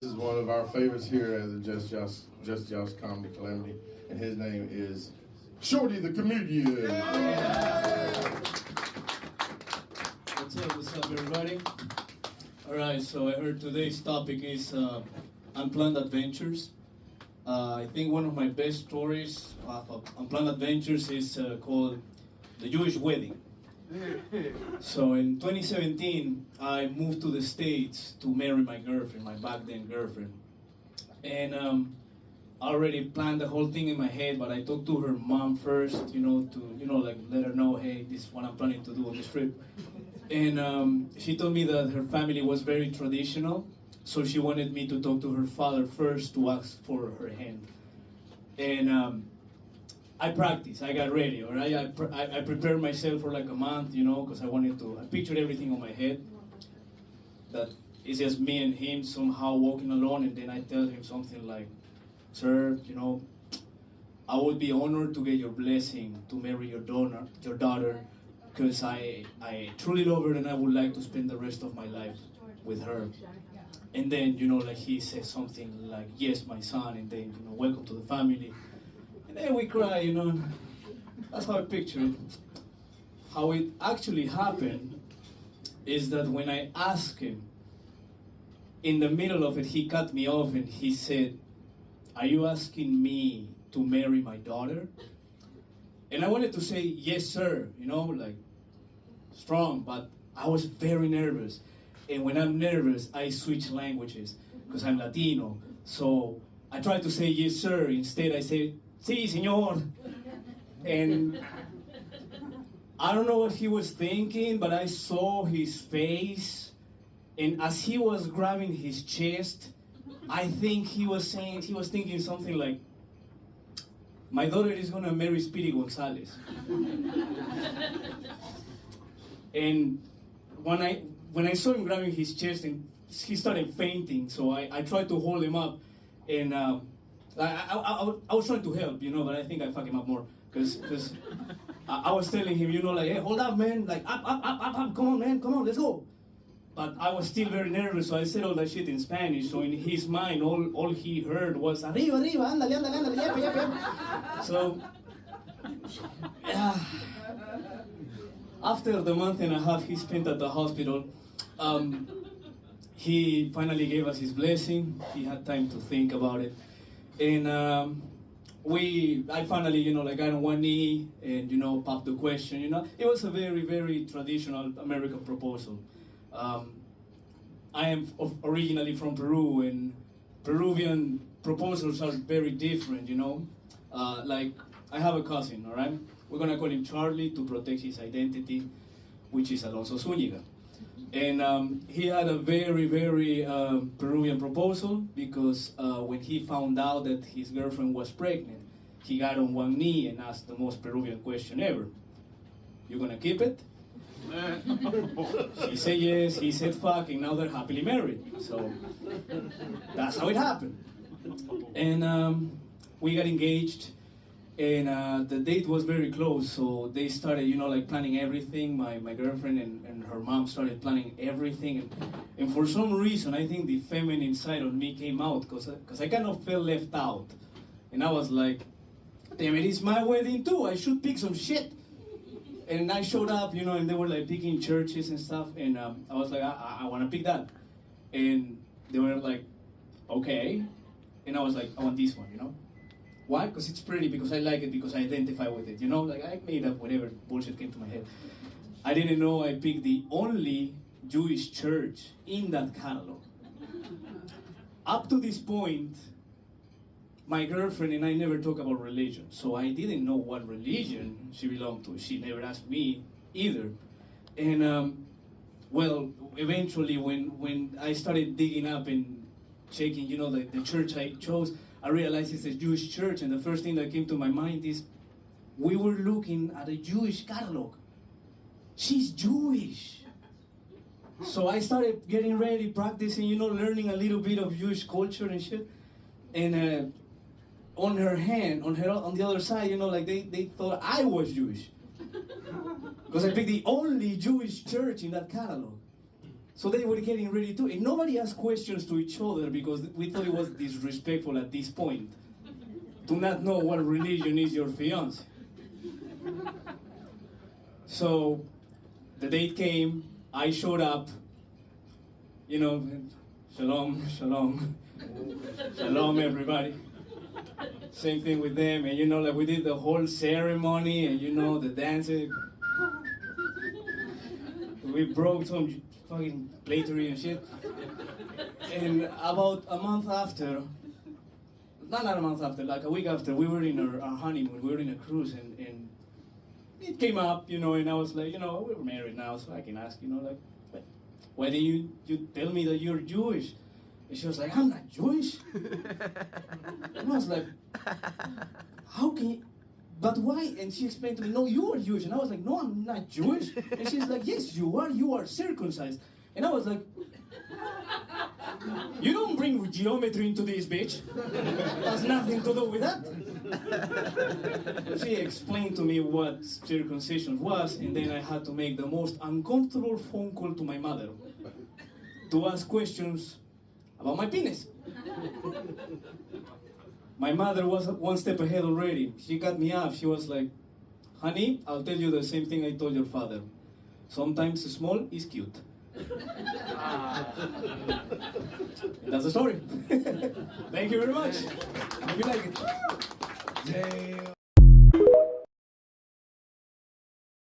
This is one of our favorites here at the Just Josh Comedy Calamity, and his name is Shorty the Comedian. What's up, everybody? Alright, so I heard today's topic is unplanned adventures. I think one of my best stories of unplanned adventures is called The Jewish Wedding. So in 2017, I moved to the States to marry my girlfriend, my back then girlfriend. And I already planned the whole thing in my head, but I talked to her mom first, to like let her know, hey, this is what I'm planning to do on this trip. And she told me that her family was very traditional, so she wanted me to talk to her father first to ask for her hand. And I practiced, I got ready, all right? I prepared myself for like a month, because I pictured everything on my head. That it's just me and him somehow walking alone, and then I tell him something like, sir, I would be honored to get your blessing to marry your daughter, because I truly love her and I would like to spend the rest of my life with her. And then, like he says something like, yes, my son, and then, welcome to the family. And then we cry, That's how I picture it. How it actually happened is that when I asked him, in the middle of it, he cut me off and he said, are you asking me to marry my daughter? And I wanted to say, yes, sir, like strong, but I was very nervous. And when I'm nervous, I switch languages because I'm Latino. So I tried to say, yes, sir. Instead, I said, sí, señor. And I don't know what he was thinking, but I saw his face. And as he was grabbing his chest, I think he was thinking something like, my daughter is gonna marry Speedy Gonzalez. And when I saw him grabbing his chest, and he started fainting, so I tried to hold him up, and I was trying to help, but I think I fucked him up more, because I was telling him, like, hey, hold up, man, like, up, come on, man, come on, let's go. But I was still very nervous, so I said all that shit in Spanish, so in his mind, all he heard was, arriba, ándale, yepa. So, after the month and a half he spent at the hospital, he finally gave us his blessing. He had time to think about it. And I finally, like, got on one knee and, popped the question, It was a very, very traditional American proposal. I am originally from Peru, and Peruvian proposals are very different, Like, I have a cousin, all right? We're gonna call him Charlie to protect his identity, which is Alonso Zúñiga. And he had a very, very Peruvian proposal because when he found out that his girlfriend was pregnant, he got on one knee and asked the most Peruvian question ever. You gonna keep it? She said yes, he said fuck, and now they're happily married. So that's how it happened. And we got engaged, and the date was very close, so they started, like planning everything. My girlfriend and her mom started planning everything, and for some reason, I think the feminine side of me came out, because I kind of felt left out. And I was like, damn it, it's my wedding too, I should pick some shit. And I showed up, and they were like picking churches and stuff, and I was like, I want to pick that. And they were like, okay. And I was like, I want this one, Why? Because it's pretty, because I like it, because I identify with it, Like, I made up whatever bullshit came to my head. I didn't know I picked the only Jewish church in that catalog. Up to this point, my girlfriend and I never talk about religion, so I didn't know what religion she belonged to. She never asked me either. And well, eventually when I started digging up and checking, the church I chose, I realized it's a Jewish church, and the first thing that came to my mind is, we were looking at a Jewish catalog. She's Jewish. So I started getting ready, practicing, learning a little bit of Jewish culture and shit. And on the other side, like they thought I was Jewish. Because I picked the only Jewish church in that catalog. So they were getting ready to, and nobody asked questions to each other because we thought it was disrespectful at this point to not know what religion is your fiance. So the date came, I showed up, you know, shalom, shalom, shalom everybody. Same thing with them, and you know, like we did the whole ceremony, and you know, the dancing. We broke some fucking platery and shit. And about a month after, not a month after, like a week after, we were in our honeymoon, we were in a cruise, and it came up, you know, and I was like, you know, we're married now, so I can ask, you know, like, why didn't you tell me that you're Jewish? And she was like, I'm not Jewish. And I was like, how can you? But why? And she explained to me, no, you are Jewish. And I was like, no, I'm not Jewish. And she's like, yes, you are circumcised. And I was like, you don't bring geometry into this, bitch. Has nothing to do with that. She explained to me what circumcision was, and then I had to make the most uncomfortable phone call to my mother to ask questions about my penis. My mother was one step ahead already. She got me up. She was like, honey, I'll tell you the same thing I told your father. Sometimes small is cute. That's the story. Thank you very much. Hope you like it. Damn.